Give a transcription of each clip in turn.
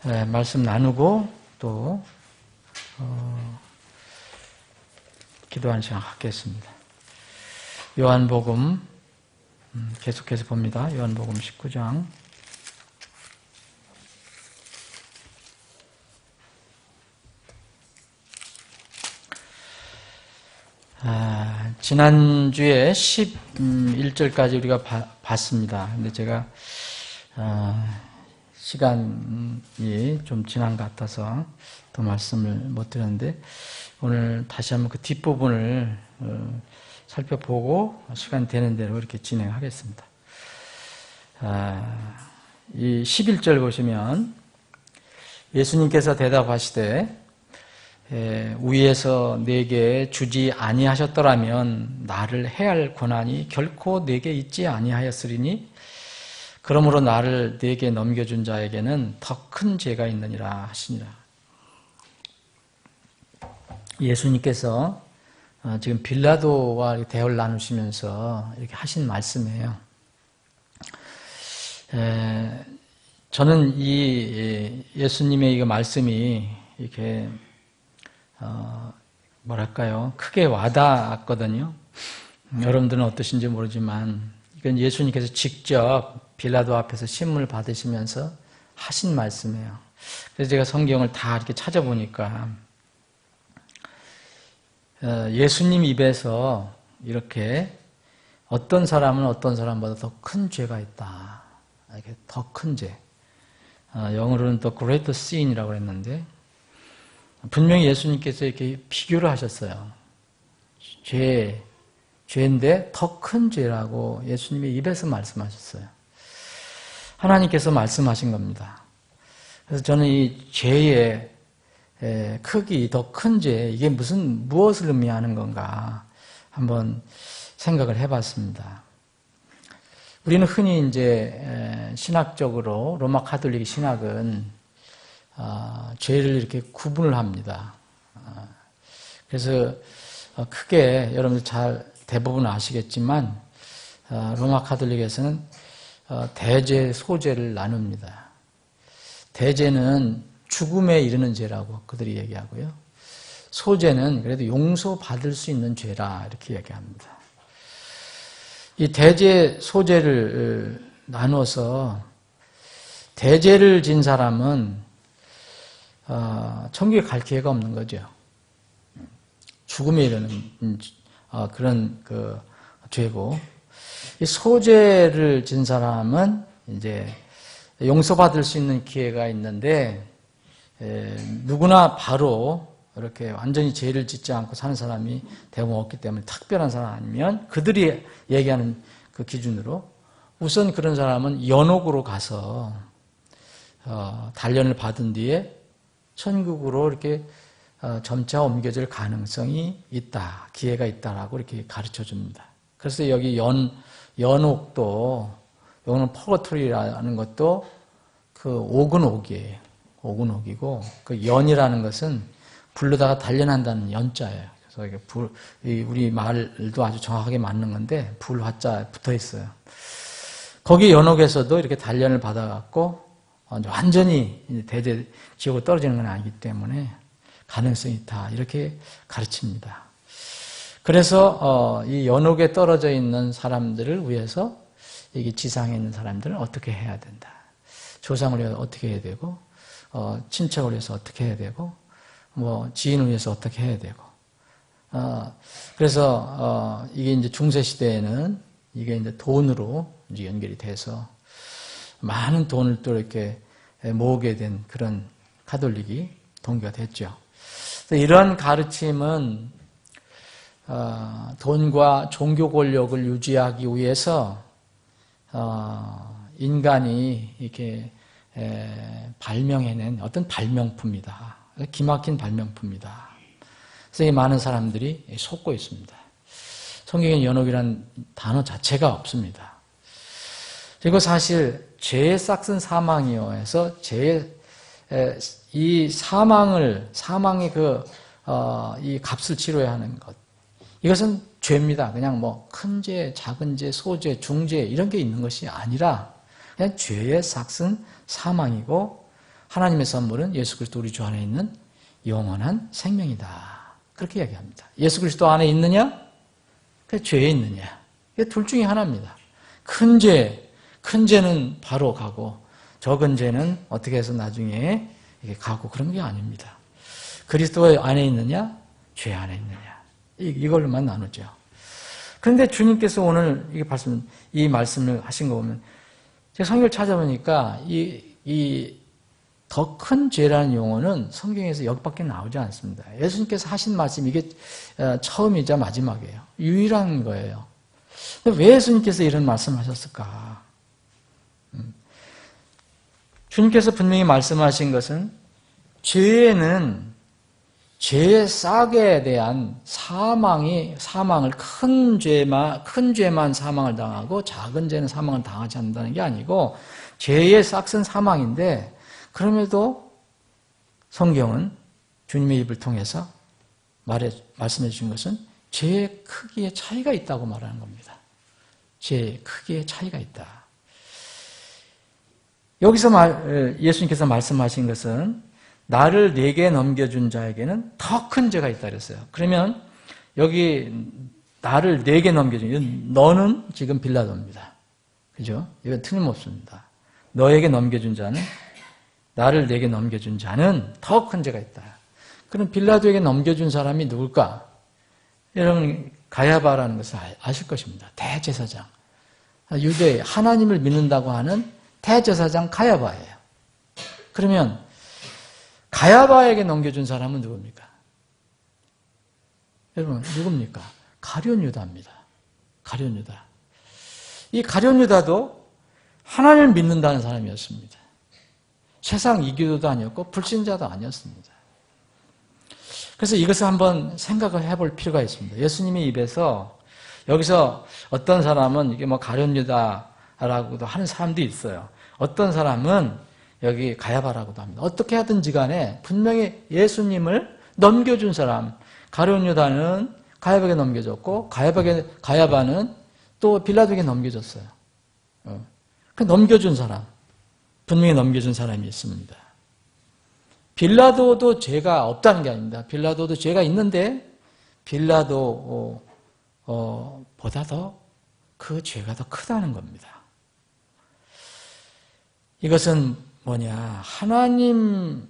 말씀 나누고 또 기도하는 시간 갖겠습니다. 요한복음 계속해서 봅니다. 요한복음 19장 지난주에 11절까지 우리가 봤습니다. 근데 제가 시간이 좀 지난 것 같아서 더 말씀을 못 드렸는데 오늘 다시 한번 그 뒷부분을 살펴보고 시간 되는 대로 이렇게 진행하겠습니다. 이 11절 보시면 예수님께서 대답하시되 위에서 내게 주지 아니하셨더라면 나를 해할 권한이 결코 내게 있지 아니하였으리니 그러므로 나를 내게 넘겨준 자에게는 더 큰 죄가 있느니라 하시니라. 예수님께서 지금 빌라도와 대화를 나누시면서 이렇게 하신 말씀이에요. 저는 이 예수님의 이 말씀이 이렇게 뭐랄까요, 크게 와닿았거든요. 여러분들은 어떠신지 모르지만 이건 예수님께서 직접 빌라도 앞에서 신문을 받으시면서 하신 말씀이에요. 그래서 제가 성경을 다 이렇게 찾아보니까 예수님 입에서 이렇게 어떤 사람은 어떤 사람보다 더 큰 죄가 있다. 이렇게 더 큰 죄. 영어로는 더 greater sin이라고 했는데 분명히 예수님께서 이렇게 비교를 하셨어요. 죄인데 더 큰 죄라고 예수님의 입에서 말씀하셨어요. 하나님께서 말씀하신 겁니다. 그래서 저는 이 죄의 크기, 더 큰 죄, 이게 무엇을 의미하는 건가 한번 생각을 해봤습니다. 우리는 흔히 이제 신학적으로 로마 가톨릭 신학은 죄를 이렇게 구분을 합니다. 그래서 크게 여러분들 잘 대부분 아시겠지만 로마 가톨릭에서는 대죄, 소죄를 나눕니다. 대죄는 죽음에 이르는 죄라고 그들이 얘기하고요. 소죄는 그래도 용서받을 수 있는 죄라 이렇게 얘기합니다. 이 대죄, 소죄를 나눠서 대죄를 진 사람은 천국에 갈 기회가 없는 거죠. 죽음에 이르는 그런 그 죄고, 이 소죄를 진 사람은 이제 용서받을 수 있는 기회가 있는데 누구나 바로 이렇게 완전히 죄를 짓지 않고 사는 사람이 대부분 없기 때문에 특별한 사람 아니면 그들이 얘기하는 그 기준으로 우선 그런 사람은 연옥으로 가서 단련을 받은 뒤에 천국으로 이렇게 점차 옮겨질 가능성이 있다, 기회가 있다라고 이렇게 가르쳐 줍니다. 그래서 여기 연옥도, 요거는 퍼거토리라는 것도 그 옥은 옥이고, 그 연이라는 것은 불로다가 단련한다는 연자예요. 그래서 이게 우리 말도 아주 정확하게 맞는 건데, 불화자 붙어 있어요. 거기 연옥에서도 이렇게 단련을 받아갖고, 완전히 대대 지옥으로 떨어지는 건 아니기 때문에 가능성이 있다, 이렇게 가르칩니다. 그래서 이 연옥에 떨어져 있는 사람들을 위해서 이게 지상에 있는 사람들은 어떻게 해야 된다, 조상을 위해서 어떻게 해야 되고, 친척을 위해서 어떻게 해야 되고, 뭐 지인을 위해서 어떻게 해야 되고, 그래서 이게 이제 중세 시대에는 이게 이제 돈으로 이제 연결이 돼서 많은 돈을 또 이렇게 모으게 된 그런 가톨릭이 동기가 됐죠. 이런 가르침은 돈과 종교 권력을 유지하기 위해서 인간이 이렇게 발명해낸 어떤 발명품이다. 기막힌 발명품이다. 그래서 이 많은 사람들이 속고 있습니다. 성경에 연옥이라는 단어 자체가 없습니다. 그리고 사실 죄의 싹은 사망이요 해서 이 사망의 이 값을 치러야 하는 것, 이것은 죄입니다. 그냥 뭐 큰 죄, 작은 죄, 소죄, 중죄 이런 게 있는 것이 아니라 그냥 죄의 삭은 사망이고 하나님의 선물은 예수 그리스도 우리 주 안에 있는 영원한 생명이다. 그렇게 이야기합니다. 예수 그리스도 안에 있느냐? 그 죄에 있느냐? 이게 둘 중에 하나입니다. 큰 죄는 바로 가고 적은 죄는 어떻게 해서 나중에 가고 그런 게 아닙니다. 그리스도 안에 있느냐? 죄 안에 있느냐? 이걸로만 나누죠. 그런데 주님께서 오늘 이 말씀을 하신 거 보면 제가 성경을 찾아보니까 이 더 큰 죄라는 용어는 성경에서 여기밖에 나오지 않습니다. 예수님께서 하신 말씀 이게 처음이자 마지막이에요. 유일한 거예요. 왜 예수님께서 이런 말씀을 하셨을까? 주님께서 분명히 말씀하신 것은 죄의 싹에 대한 사망을 큰 죄만 사망을 당하고 작은 죄는 사망을 당하지 않는다는 게 아니고 죄의 싹은 사망인데 그럼에도 성경은 주님의 입을 통해서 말씀해 주신 것은 죄의 크기의 차이가 있다고 말하는 겁니다. 죄의 크기의 차이가 있다. 여기서 예수님께서 말씀하신 것은 나를 내게 넘겨준 자에게는 더 큰 죄가 있다 그랬어요. 그러면 여기 나를 내게 넘겨준 너는 지금 빌라도입니다. 그죠? 이건 틀림없습니다. 너에게 넘겨준 자는 나를 내게 넘겨준 자는 더 큰 죄가 있다. 그럼 빌라도에게 넘겨준 사람이 누굴까? 여러분 가야바라는 것을 아실 것입니다. 대제사장. 유대의 하나님을 믿는다고 하는 대제사장 가야바예요. 그러면 가야바에게 넘겨준 사람은 누굽니까? 여러분 누굽니까? 가룟 유다입니다. 가룟 유다. 이 가룟 유다도 하나님을 믿는다는 사람이었습니다. 세상 이교도도 아니었고 불신자도 아니었습니다. 그래서 이것을 한번 생각을 해볼 필요가 있습니다. 예수님의 입에서 여기서 어떤 사람은 이게 뭐 가룟 유다라고도 하는 사람도 있어요. 어떤 사람은 여기 가야바라고도 합니다. 어떻게 하든지 간에 분명히 예수님을 넘겨준 사람, 가룟 유다는 가야바에게 넘겨줬고 가야바는 또 빌라도에게 넘겨줬어요. 그 넘겨준 사람, 분명히 넘겨준 사람이 있습니다. 빌라도도 죄가 없다는 게 아닙니다. 빌라도도 죄가 있는데 빌라도 보다 더 그 죄가 더 크다는 겁니다. 이것은 뭐냐? 하나님을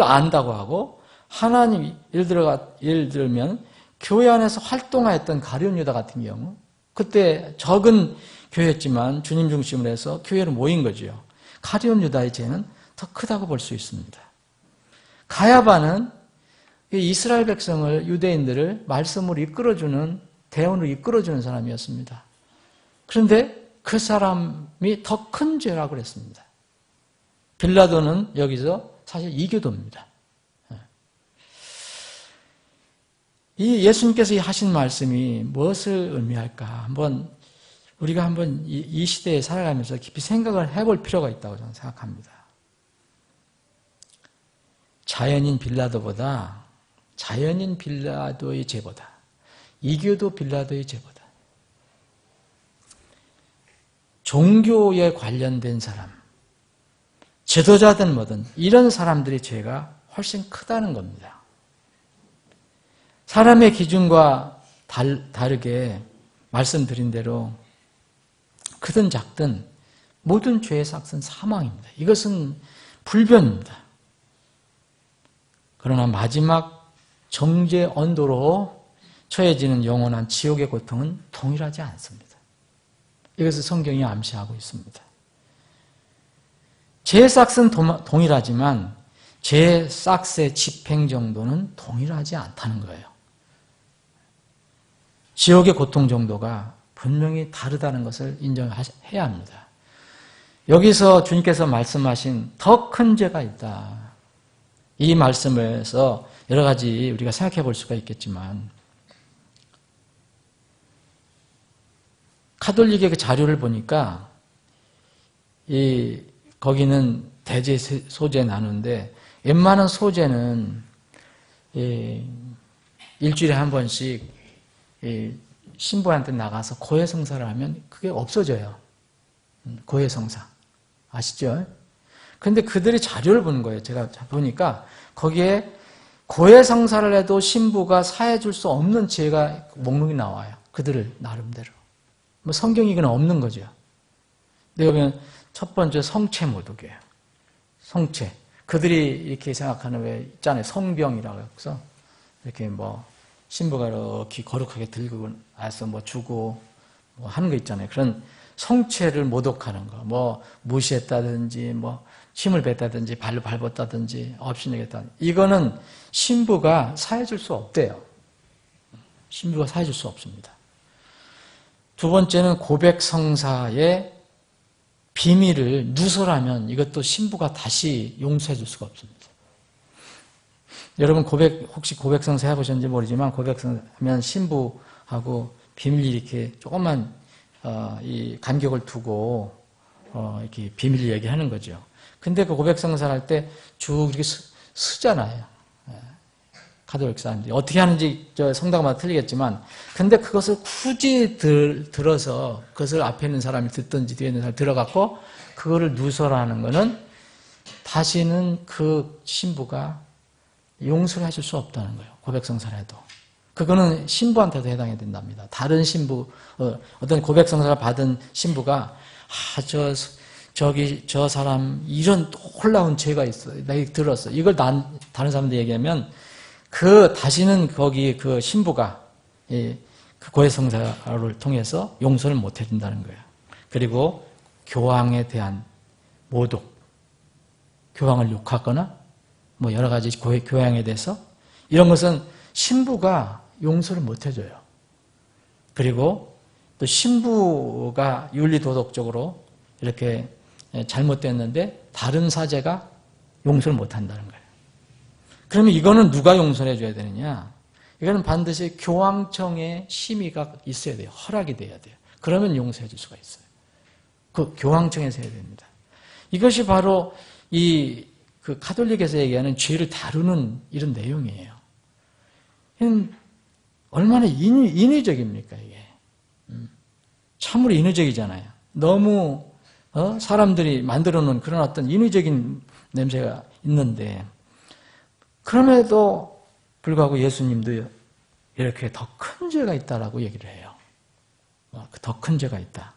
안다고 하고 하나님 예를 들면 교회 안에서 활동하였던 가룟 유다 같은 경우 그때 적은 교회였지만 주님 중심으로 해서 교회로 모인 거죠. 가룟 유다의 죄는 더 크다고 볼 수 있습니다. 가야바는 이스라엘 백성을 유대인들을 말씀으로 이끌어주는 대원으로 이끌어주는 사람이었습니다. 그런데 그 사람이 더 큰 죄라고 그랬습니다. 빌라도는 여기서 사실 이교도입니다. 이 예수님께서 하신 말씀이 무엇을 의미할까? 우리가 한번 이 시대에 살아가면서 깊이 생각을 해볼 필요가 있다고 저는 생각합니다. 자연인 빌라도의 죄보다 이교도 빌라도의 죄보다 종교에 관련된 사람, 지도자든 뭐든 이런 사람들의 죄가 훨씬 크다는 겁니다. 사람의 기준과 다르게 말씀드린 대로 크든 작든 모든 죄의 삭은 사망입니다. 이것은 불변입니다. 그러나 마지막 정죄 언도로 처해지는 영원한 지옥의 고통은 동일하지 않습니다. 이것을 성경이 암시하고 있습니다. 죄의 삭은 동일하지만 죄의 삭의 집행 정도는 동일하지 않다는 거예요. 지옥의 고통 정도가 분명히 다르다는 것을 인정해야 합니다. 여기서 주님께서 말씀하신 더 큰 죄가 있다. 이 말씀에서 여러 가지 우리가 생각해 볼 수가 있겠지만 카톨릭의 그 자료를 보니까 거기는 대제 소재 나누는데 웬만한 소재는 일주일에 한 번씩 신부한테 나가서 고해성사를 하면 그게 없어져요. 고해성사. 아시죠? 그런데 그들이 자료를 보는 거예요. 제가 보니까 거기에 고해성사를 해도 신부가 사해줄 수 없는 죄가 목록이 나와요. 그들을 나름대로. 뭐 성경이거나 없는 거죠. 근데 여기는 첫 번째 성체모독이에요. 성체. 그들이 이렇게 생각하는 왜 있잖아요. 성병이라고 해서 이렇게 뭐 신부가 이렇게 거룩하게 들고 와서 뭐 주고 뭐 하는 거 있잖아요. 그런 성체를 모독하는 거. 뭐 무시했다든지 뭐 침을 뱉다든지 발로 밟았다든지 업신여겼다든지 이거는 신부가 사해줄 수 없대요. 신부가 사해줄 수 없습니다. 두 번째는 고백성사의 비밀을 누설하면 이것도 신부가 다시 용서해 줄 수가 없습니다. 여러분 혹시 고백성사 해보셨는지 모르지만 고백성사하면 신부하고 비밀 이렇게 조금만 이 간격을 두고 이렇게 비밀 얘기하는 거죠. 근데 그 고백성사를 할 때 쭉 이렇게 쓰잖아요. 가톨릭 사람들이 어떻게 하는지 성당마다 틀리겠지만, 근데 그것을 굳이 들어서 그것을 앞에 있는 사람이 듣든지 뒤에 있는 사람이 들어갖고 그거를 누설하는 거는 다시는 그 신부가 용서를 해줄 수 없다는 거예요. 고백성사를 해도. 그거는 신부한테도 해당이 된답니다. 다른 신부, 어떤 고백성사를 받은 신부가 저 사람 이런 놀라운 죄가 있어. 내가 들었어. 이걸 다른 사람들 얘기하면 다시는 거기 그 신부가 그 고해성사를 통해서 용서를 못 해준다는 거예요. 그리고 교황에 대한 모독, 교황을 욕하거나 뭐 여러 가지 교황에 대해서 이런 것은 신부가 용서를 못 해줘요. 그리고 또 신부가 윤리도덕적으로 이렇게 잘못됐는데 다른 사제가 용서를 못 한다는 거예요. 그러면 이거는 누가 용서를 해줘야 되느냐? 이거는 반드시 교황청의 심의가 있어야 돼요. 허락이 돼야 돼요. 그러면 용서해 줄 수가 있어요. 그 교황청에서 해야 됩니다. 이것이 바로 그 가톨릭에서 얘기하는 죄를 다루는 이런 내용이에요. 얼마나 인위적입니까, 이게? 참으로 인위적이잖아요. 너무 사람들이 만들어 놓은 그런 어떤 인위적인 냄새가 있는데, 그럼에도 불구하고 예수님도 이렇게 더 큰 죄가 있다라고 얘기를 해요. 더 큰 죄가 있다.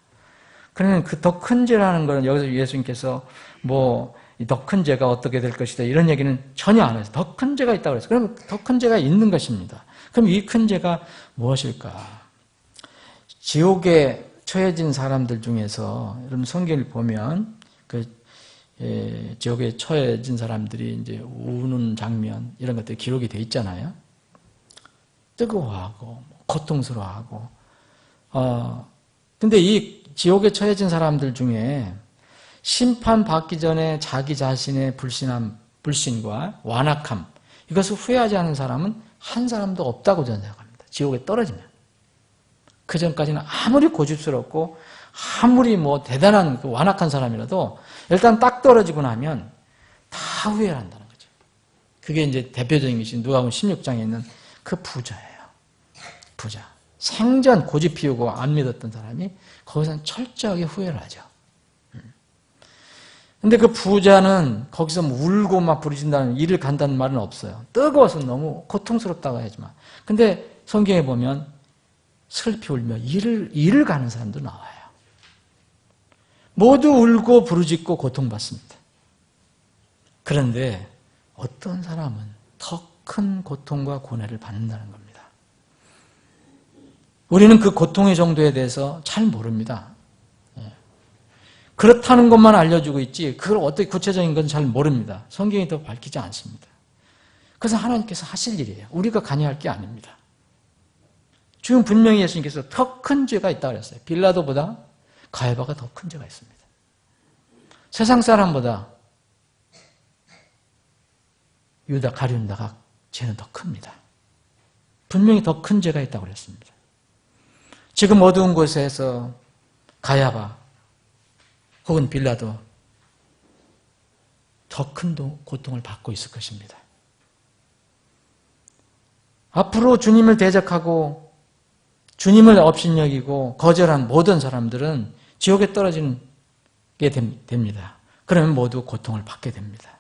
그러면 그 더 큰 죄라는 것은 여기서 예수님께서 뭐 더 큰 죄가 어떻게 될 것이다 이런 얘기는 전혀 안 해요. 더 큰 죄가 있다고 그랬어요. 그러면 더 큰 죄가 있는 것입니다. 그럼 이 큰 죄가 무엇일까? 지옥에 처해진 사람들 중에서 여러분 성경을 보면 지옥에 처해진 사람들이 이제 우는 장면 이런 것들이 기록이 돼 있잖아요. 뜨거워하고 고통스러워하고. 근데 이 지옥에 처해진 사람들 중에 심판 받기 전에 자기 자신의 불신과 완악함 이것을 후회하지 않은 사람은 한 사람도 없다고 저는 생각합니다. 지옥에 떨어지면. 그 전까지는 아무리 고집스럽고 아무리 뭐 대단한 그 완악한 사람이라도 일단 딱 떨어지고 나면 다 후회를 한다는 거죠. 그게 이제 대표적인 것이 누가복음 16장에 있는 그 부자예요. 부자. 생전 고집 피우고 안 믿었던 사람이 거기서는 철저하게 후회를 하죠. 근데 그 부자는 거기서 뭐 울고 막 부르신다는 일을 간다는 말은 없어요. 뜨거워서 너무 고통스럽다고 하지만. 근데 성경에 보면 슬피 울며 일을 가는 사람도 나와요. 모두 울고 부르짖고 고통받습니다. 그런데 어떤 사람은 더 큰 고통과 고뇌를 받는다는 겁니다. 우리는 그 고통의 정도에 대해서 잘 모릅니다. 그렇다는 것만 알려주고 있지 그걸 어떻게 구체적인 건 잘 모릅니다. 성경이 더 밝히지 않습니다. 그래서 하나님께서 하실 일이에요. 우리가 관여할 게 아닙니다. 지금 분명히 예수님께서 더 큰 죄가 있다고 그랬어요. 빌라도보다 가야바가 더 큰 죄가 있습니다. 세상 사람보다 유다 가룟유다가 죄는 더 큽니다. 분명히 더 큰 죄가 있다고 그랬습니다. 지금 어두운 곳에서 가야바 혹은 빌라도 더 큰 고통을 받고 있을 것입니다. 앞으로 주님을 대적하고 주님을 업신여기고 거절한 모든 사람들은 지옥에 떨어지게 됩니다. 그러면 모두 고통을 받게 됩니다.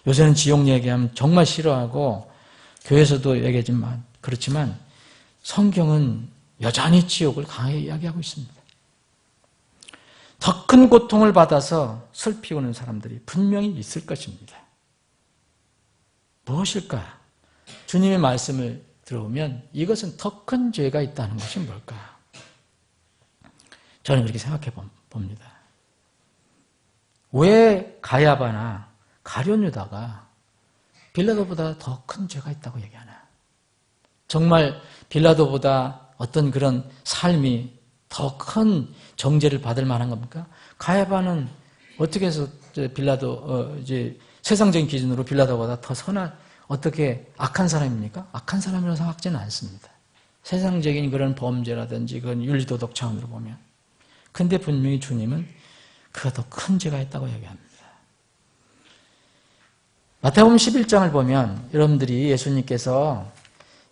요새는 지옥 얘기하면 정말 싫어하고 교회에서도 얘기하지만 그렇지만 성경은 여전히 지옥을 강하게 이야기하고 있습니다. 더 큰 고통을 받아서 슬피 우는 사람들이 분명히 있을 것입니다. 무엇일까? 주님의 말씀을 들어보면 이것은 더 큰 죄가 있다는 것이 뭘까? 저는 그렇게 생각해 봅니다. 왜 가야바나 가룟 유다가 빌라도보다 더 큰 죄가 있다고 얘기하나? 정말 빌라도보다 어떤 그런 삶이 더 큰 정죄를 받을 만한 겁니까? 가야바는 어떻게 해서 빌라도 이제 세상적인 기준으로 빌라도보다 더 선한 어떻게 악한 사람입니까? 악한 사람이라고 생각하지는 않습니다. 세상적인 그런 범죄라든지 그런 윤리도덕 차원으로 보면. 근데 분명히 주님은 그가 더 큰 죄가 있다고 얘기합니다. 마태복음 11장을 보면 여러분들이 예수님께서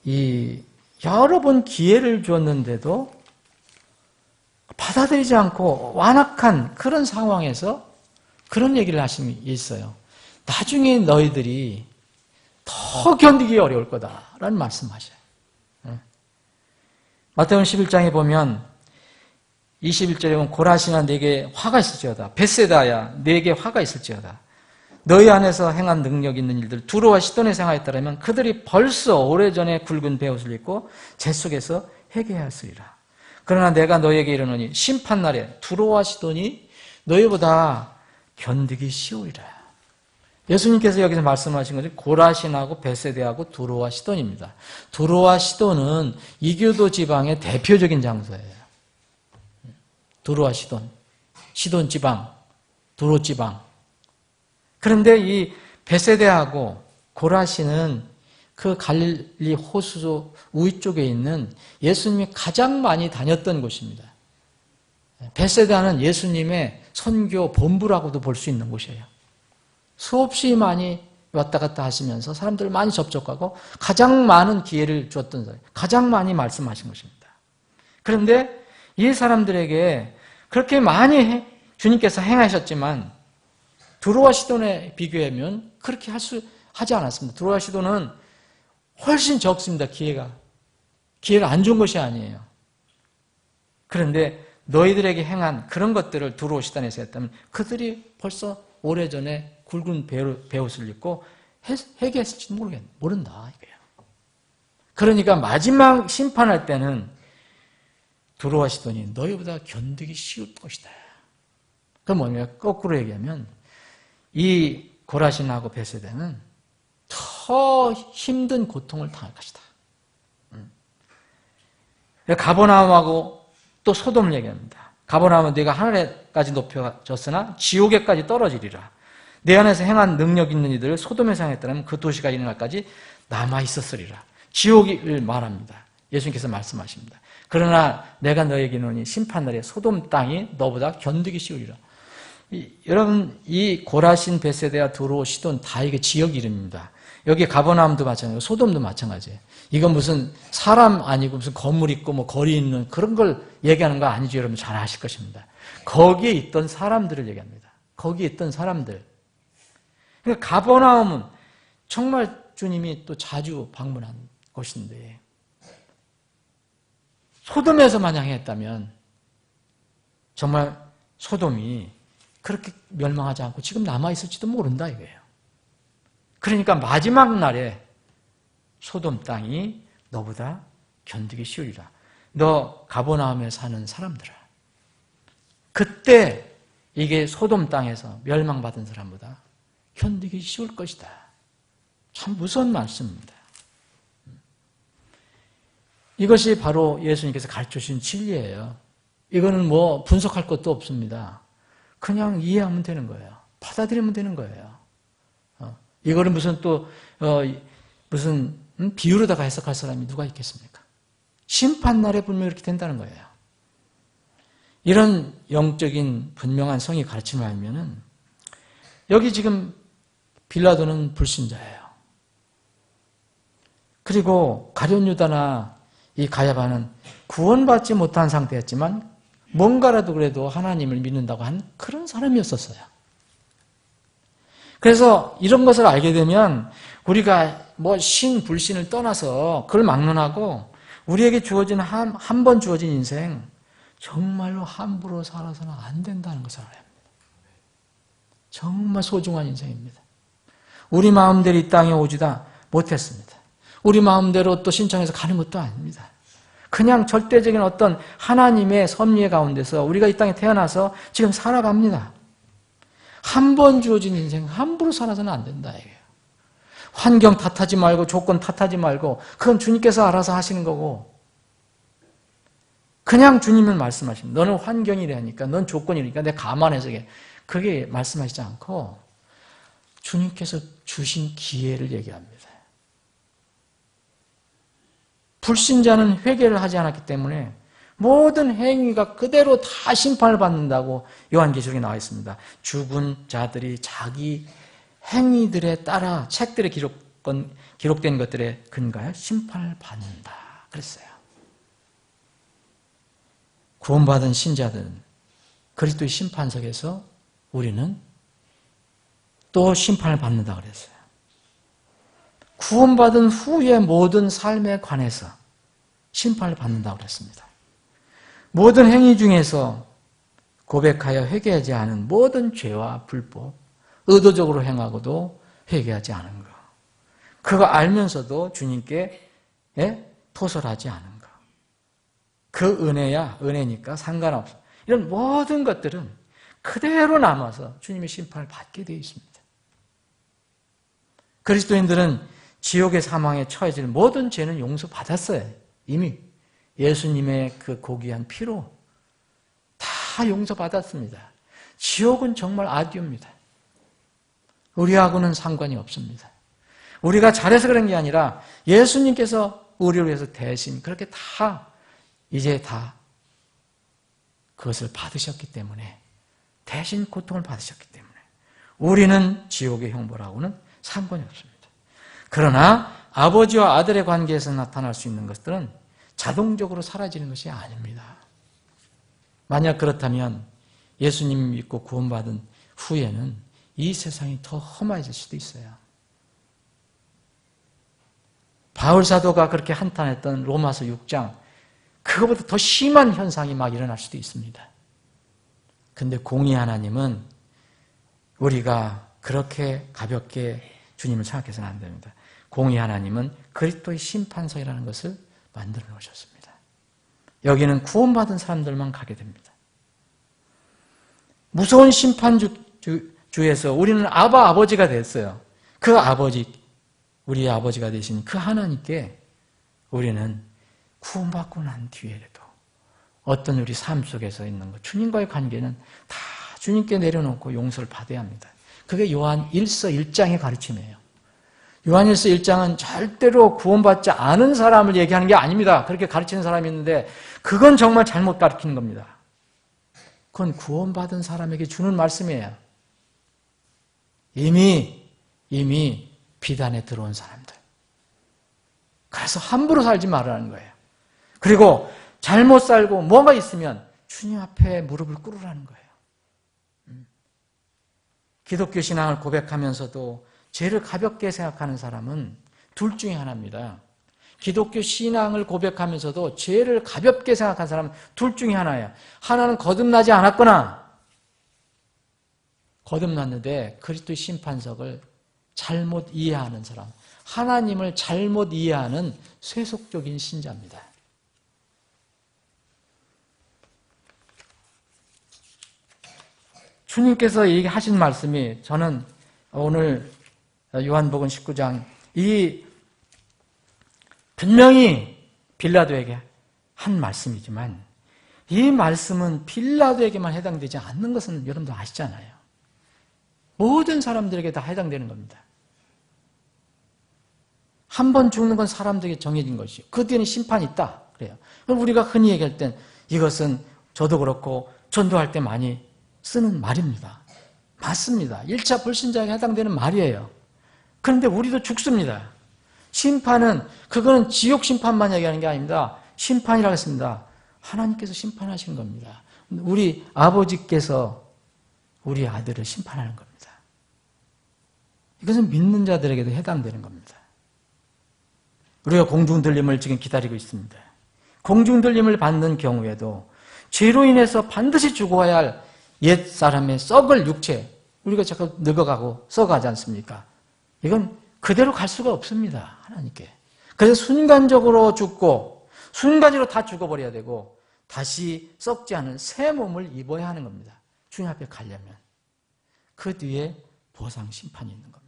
이 여러 번 기회를 주었는데도 받아들이지 않고 완악한 그런 상황에서 그런 얘기를 하신 게 있어요. 나중에 너희들이 더 견디기 어려울 거다라는 말씀하셔요. 마태복음 11장에 보면 21절에 보면 고라시나 네게 화가 있을지어다. 벳세다야 네게 화가 있을지어다. 너희 안에서 행한 능력 있는 일들 두로와 시돈에서 행하였다면 그들이 벌써 오래전에 굵은 베옷을 입고 재 속에서 회개하였으리라. 그러나 내가 너희에게 이르노니 심판날에 두로와 시돈이 너희보다 견디기 쉬우리라. 예수님께서 여기서 말씀하신 것은 고라신하고 벳세다하고 두로와 시돈입니다. 두로와 시돈은 이교도 지방의 대표적인 장소예요. 두로와 시돈, 시돈 지방, 두로 지방. 그런데 이 벳세다하고 고라신은 그 갈릴리 호수 우위쪽에 있는 예수님이 가장 많이 다녔던 곳입니다. 벳세다는 예수님의 선교 본부라고도 볼 수 있는 곳이에요. 수없이 많이 왔다 갔다 하시면서 사람들을 많이 접촉하고 가장 많은 기회를 줬던 사람, 가장 많이 말씀하신 것입니다. 그런데 이 사람들에게 그렇게 많이 주님께서 행하셨지만 두로와 시돈에 비교하면 그렇게 하지 않았습니다. 두로와 시돈은 훨씬 적습니다. 기회가 안 좋은 것이 아니에요. 그런데 너희들에게 행한 그런 것들을 두로와 시돈에서 했다면 그들이 벌써 오래전에 굵은 베옷을 입고 회개했을지도 모른다 이거예요. 그러니까 마지막 심판할 때는 두로와 시돈이 너희보다 견디기 쉬울 것이다. 그럼 뭐냐? 거꾸로 얘기하면 이 고라신하고 벳세다는 더 힘든 고통을 당할 것이다. 가버나움하고 또 소돔을 얘기합니다. 가버나움은 네가 하늘에까지 높여졌으나 지옥에까지 떨어지리라. 내 안에서 행한 능력 있는 이들을 소돔에서 행했다면 그 도시가 일어날까지 남아 있었으리라. 지옥을 말합니다. 예수님께서 말씀하십니다. 그러나 내가 너에게 이르노니 심판날에 소돔 땅이 너보다 견디기 쉬우리라. 여러분 이 고라신, 벳세다, 두로, 시돈 다 이게 지역 이름입니다. 여기 가버나움도 마찬가지고 소돔도 마찬가지예요. 이건 무슨 사람 아니고 무슨 건물 있고 뭐 거리 있는 그런 걸 얘기하는 거 아니죠. 여러분 잘 아실 것입니다. 거기에 있던 사람들을 얘기합니다. 거기에 있던 사람들. 그러니까 가버나움은 정말 주님이 또 자주 방문한 곳인데 소돔에서 만약 했다면 정말 소돔이 그렇게 멸망하지 않고 지금 남아있을지도 모른다 이거예요. 그러니까 마지막 날에 소돔 땅이 너보다 견디기 쉬우리라. 너 가버나움에 사는 사람들아. 그때 이게 소돔 땅에서 멸망받은 사람보다 견디기 쉬울 것이다. 참 무서운 말씀입니다. 이것이 바로 예수님께서 가르쳐주신 진리예요. 이거는 뭐 분석할 것도 없습니다. 그냥 이해하면 되는 거예요. 받아들이면 되는 거예요. 이거를 무슨 비유로다가 해석할 사람이 누가 있겠습니까? 심판날에 분명히 이렇게 된다는 거예요. 이런 영적인 분명한 성의 가르침을 알면은 여기 지금 빌라도는 불신자예요. 그리고 가룟 유다나 이 가야바는 구원받지 못한 상태였지만 뭔가라도 그래도 하나님을 믿는다고 한 그런 사람이었었어요. 그래서 이런 것을 알게 되면 우리가 뭐 신, 불신을 떠나서 그걸 막론하고 우리에게 주어진 한 번 주어진 인생 정말로 함부로 살아서는 안 된다는 것을 알아야 합니다. 정말 소중한 인생입니다. 우리 마음대로 이 땅에 오지다 못했습니다. 우리 마음대로 또 신청해서 가는 것도 아닙니다. 그냥 절대적인 어떤 하나님의 섭리의 가운데서 우리가 이 땅에 태어나서 지금 살아갑니다. 한 번 주어진 인생 함부로 살아서는 안 된다 이거예요. 환경 탓하지 말고 조건 탓하지 말고 그건 주님께서 알아서 하시는 거고 그냥 주님은 말씀하십니다. 너는 환경이라니까 넌 조건이니까 내가 감안해서 그게 말씀하시지 않고 주님께서 주신 기회를 얘기합니다. 불신자는 회개를 하지 않았기 때문에 모든 행위가 그대로 다 심판을 받는다고 요한계시록에 나와 있습니다. 죽은 자들이 자기 행위들에 따라 책들에 기록된 것들에 근거하여 심판을 받는다 그랬어요. 구원받은 신자들은 그리스도의 심판석에서 우리는 또 심판을 받는다 그랬어요. 구원받은 후의 모든 삶에 관해서 심판을 받는다고 그랬습니다. 모든 행위 중에서 고백하여 회개하지 않은 모든 죄와 불법, 의도적으로 행하고도 회개하지 않은 것, 그거 알면서도 주님께 토설하지 않은 것, 그 은혜니까 상관없어. 이런 모든 것들은 그대로 남아서 주님의 심판을 받게 되어 있습니다. 그리스도인들은 지옥의 사망에 처해질 모든 죄는 용서받았어요. 이미 예수님의 그 고귀한 피로 다 용서받았습니다. 지옥은 정말 아디오입니다. 우리하고는 상관이 없습니다. 우리가 잘해서 그런 게 아니라 예수님께서 우리를 위해서 대신 그렇게 이제 다 그것을 받으셨기 때문에 대신 고통을 받으셨기 때문에 우리는 지옥의 형벌하고는 상관이 없습니다. 그러나 아버지와 아들의 관계에서 나타날 수 있는 것들은 자동적으로 사라지는 것이 아닙니다. 만약 그렇다면 예수님 믿고 구원받은 후에는 이 세상이 더 험해질 수도 있어요. 바울 사도가 그렇게 한탄했던 로마서 6장, 그거보다 더 심한 현상이 막 일어날 수도 있습니다. 근데 공의 하나님은 우리가 그렇게 가볍게 주님을 생각해서는 안 됩니다. 공의 하나님은 그리스도의 심판석이라는 것을 만들어 놓으셨습니다. 여기는 구원받은 사람들만 가게 됩니다. 무서운 심판주에서 우리는 아버지가 됐어요. 그 아버지, 우리의 아버지가 되신 그 하나님께 우리는 구원받고 난 뒤에라도 어떤 우리 삶 속에서 있는 것, 주님과의 관계는 다 주님께 내려놓고 용서를 받아야 합니다. 그게 요한 1서 1장의 가르침이에요. 요한 1서 1장은 절대로 구원받지 않은 사람을 얘기하는 게 아닙니다. 그렇게 가르치는 사람이 있는데 그건 정말 잘못 가르치는 겁니다. 그건 구원받은 사람에게 주는 말씀이에요. 이미 비단에 들어온 사람들. 그래서 함부로 살지 말라는 거예요. 그리고 잘못 살고 뭐가 있으면 주님 앞에 무릎을 꿇으라는 거예요. 기독교 신앙을 고백하면서도 죄를 가볍게 생각하는 사람은 둘 중에 하나입니다. 기독교 신앙을 고백하면서도 죄를 가볍게 생각하는 사람은 둘 중에 하나예요. 하나는 거듭나지 않았거나 거듭났는데 그리스도의 심판석을 잘못 이해하는 사람, 하나님을 잘못 이해하는 세속적인 신자입니다. 주님께서 얘기하신 말씀이 저는 오늘 요한복음 19장 분명히 빌라도에게 한 말씀이지만 이 말씀은 빌라도에게만 해당되지 않는 것은 여러분도 아시잖아요. 모든 사람들에게 다 해당되는 겁니다. 한 번 죽는 건 사람들에게 정해진 것이요. 그 뒤에는 심판이 있다. 그래요. 그럼 우리가 흔히 얘기할 땐 이것은 저도 그렇고 전도할 때 많이 쓰는 말입니다. 맞습니다. 1차 불신자에게 해당되는 말이에요. 그런데 우리도 죽습니다. 심판은 그거는 지옥 심판만 얘기하는 게 아닙니다. 심판이라고 했습니다. 하나님께서 심판하신 겁니다. 우리 아버지께서 우리 아들을 심판하는 겁니다. 이것은 믿는 자들에게도 해당되는 겁니다. 우리가 공중들림을 지금 기다리고 있습니다. 공중들림을 받는 경우에도 죄로 인해서 반드시 죽어야 할 옛사람의 썩을 육체, 우리가 자꾸 늙어가고 썩어가지 않습니까? 이건 그대로 갈 수가 없습니다. 하나님께. 그래서 순간적으로 죽고 순간적으로 다 죽어버려야 되고 다시 썩지 않은 새 몸을 입어야 하는 겁니다. 주님 앞에 가려면. 그 뒤에 보상 심판이 있는 겁니다.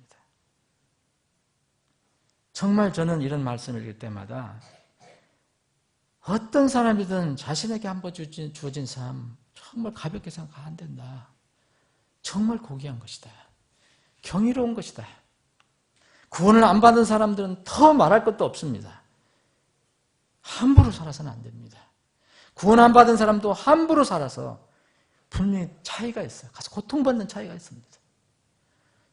정말 저는 이런 말씀을 읽을 때마다 어떤 사람이든 자신에게 한번 주어진 삶 정말 가볍게 생각하면 안 된다. 정말 고귀한 것이다. 경이로운 것이다. 구원을 안 받은 사람들은 더 말할 것도 없습니다. 함부로 살아서는 안 됩니다. 구원 안 받은 사람도 함부로 살아서 분명히 차이가 있어요. 가서 고통받는 차이가 있습니다.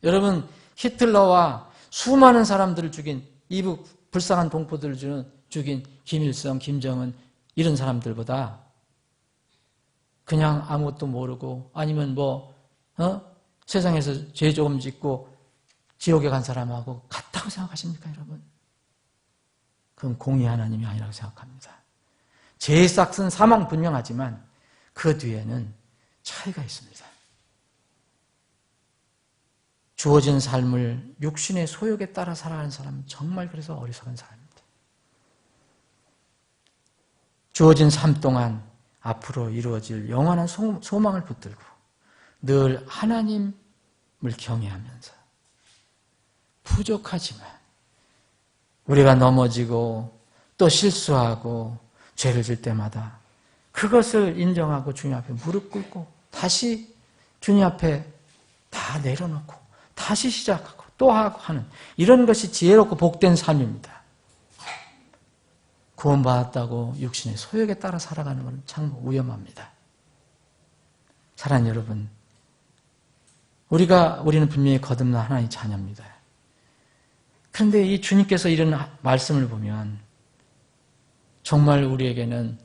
여러분, 히틀러와 수많은 사람들을 죽인, 이북 불쌍한 동포들을 죽인 김일성, 김정은 이런 사람들보다 그냥 아무것도 모르고 아니면 세상에서 죄 조금 짓고 지옥에 간 사람하고 같다고 생각하십니까, 여러분? 그건 공의 하나님이 아니라고 생각합니다. 죄의 싹은 사망 분명하지만 그 뒤에는 차이가 있습니다. 주어진 삶을 육신의 소욕에 따라 살아가는 사람은 정말 그래서 어리석은 사람입니다. 주어진 삶 동안 앞으로 이루어질 영원한 소망을 붙들고 늘 하나님을 경외하면서 부족하지만 우리가 넘어지고 또 실수하고 죄를 질 때마다 그것을 인정하고 주님 앞에 무릎 꿇고 다시 주님 앞에 다 내려놓고 다시 시작하고 또 하고 하는 이런 것이 지혜롭고 복된 삶입니다. 구원받았다고 육신의 소욕에 따라 살아가는 것은 참 위험합니다. 사랑하는 여러분, 우리는 분명히 거듭난 하나님의 자녀입니다. 그런데 이 주님께서 이런 말씀을 보면 정말 우리에게는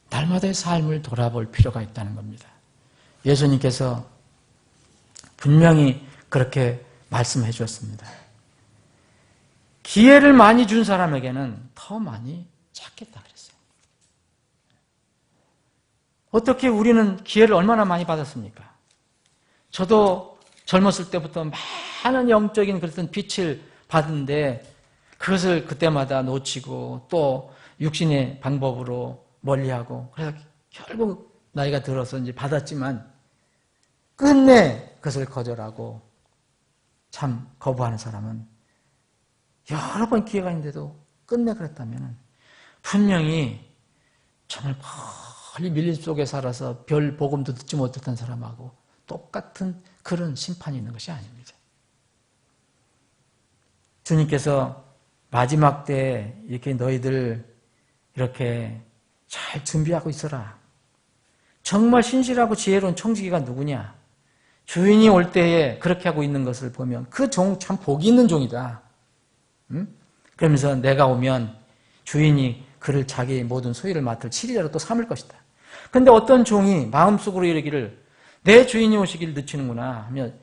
날마다의 삶을 돌아볼 필요가 있다는 겁니다. 예수님께서 분명히 그렇게 말씀해 주었습니다. 기회를 많이 준 사람에게는 더 많이 찾겠다 그랬어요. 어떻게 우리는 기회를 얼마나 많이 받았습니까? 저도 젊었을 때부터 많은 영적인 그런 빛을 받은데 그것을 그때마다 놓치고 또 육신의 방법으로 멀리하고 그래서 결국 나이가 들어서 이제 받았지만 끝내 그것을 거절하고 참 거부하는 사람은 여러 번 기회가 있는데도 끝내 그랬다면 분명히 정말 멀리 밀림 속에 살아서 별 복음도 듣지 못했던 사람하고 똑같은 그런 심판이 있는 것이 아닙니다. 주님께서 마지막 때 이렇게 너희들 이렇게 잘 준비하고 있어라. 정말 신실하고 지혜로운 청지기가 누구냐? 주인이 올 때에 그렇게 하고 있는 것을 보면 그 종 참 복이 있는 종이다. 그러면서 내가 오면 주인이 그를 자기의 모든 소유를 맡을 7일째로 또 삼을 것이다. 그런데 어떤 종이 마음속으로 이르기를 내 주인이 오시길 늦추는구나 하면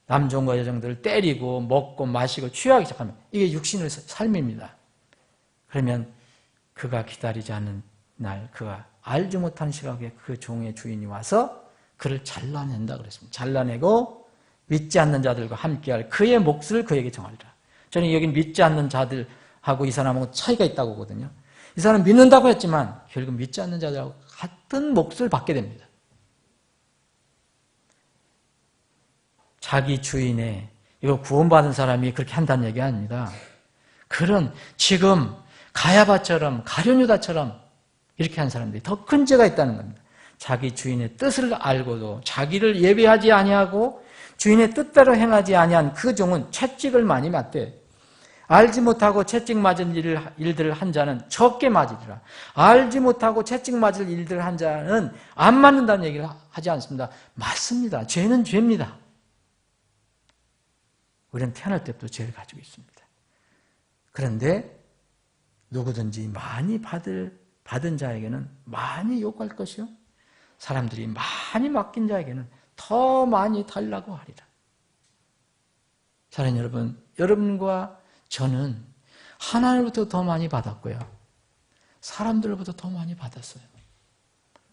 남종과 여종들을 때리고 먹고 마시고 취하기 시작하면 이게 육신의 삶입니다. 그러면 그가 기다리지 않는 날 그가 알지 못한 시각에 그 종의 주인이 와서 그를 잘라낸다 그랬습니다. 잘라내고 믿지 않는 자들과 함께할 그의 몫을 그에게 정하리라. 저는 여기 믿지 않는 자들하고 이 사람하고 차이가 있다고 보거든요. 이 사람은 믿는다고 했지만 결국 믿지 않는 자들하고 같은 몫을 받게 됩니다. 자기 주인의 이거 구원받은 사람이 그렇게 한다는 얘기 아닙니다. 그런 지금 가야바처럼 가룟유다처럼 이렇게 한 사람들이 더 큰 죄가 있다는 겁니다. 자기 주인의 뜻을 알고도 자기를 예배하지 아니하고 주인의 뜻대로 행하지 아니한 그 종은 채찍을 많이 맞대. 알지 못하고 채찍 맞은 일들을 한 자는 적게 맞으리라. 알지 못하고 채찍 맞을 일들을 한 자는 안 맞는다는 얘기를 하지 않습니다. 맞습니다. 죄는 죄입니다. 우리는 태어날 때부터 죄를 가지고 있습니다. 그런데 누구든지 많이 받은 자에게는 많이 요구할 것이요. 사람들이 많이 맡긴 자에게는 더 많이 달라고 하리라. 사랑하는 여러분, 여러분과 저는 하나님으로부터 더 많이 받았고요. 사람들로부터 더 많이 받았어요.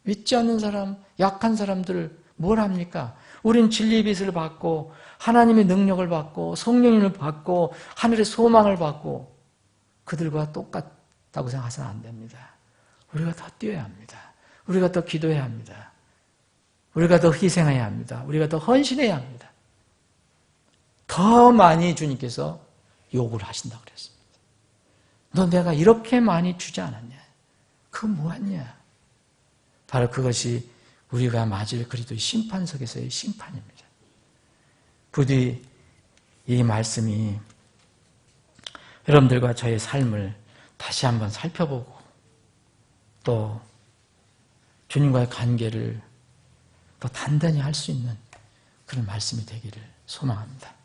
믿지 않는 사람, 약한 사람들 뭘 합니까? 우린 진리의 빛을 받고 하나님의 능력을 받고 성령님을 받고 하늘의 소망을 받고 그들과 똑같다고 생각해서는 안 됩니다. 우리가 더 뛰어야 합니다. 우리가 더 기도해야 합니다. 우리가 더 희생해야 합니다. 우리가 더 헌신해야 합니다. 더 많이 주님께서 요구를 하신다고 그랬습니다. 너 내가 이렇게 많이 주지 않았냐? 그거 뭐하냐? 바로 그것이 우리가 맞을 그리스도의 심판석에서의 심판입니다. 부디 이 말씀이 여러분들과 저의 삶을 다시 한번 살펴보고 또 주님과의 관계를 더 단단히 할 수 있는 그런 말씀이 되기를 소망합니다.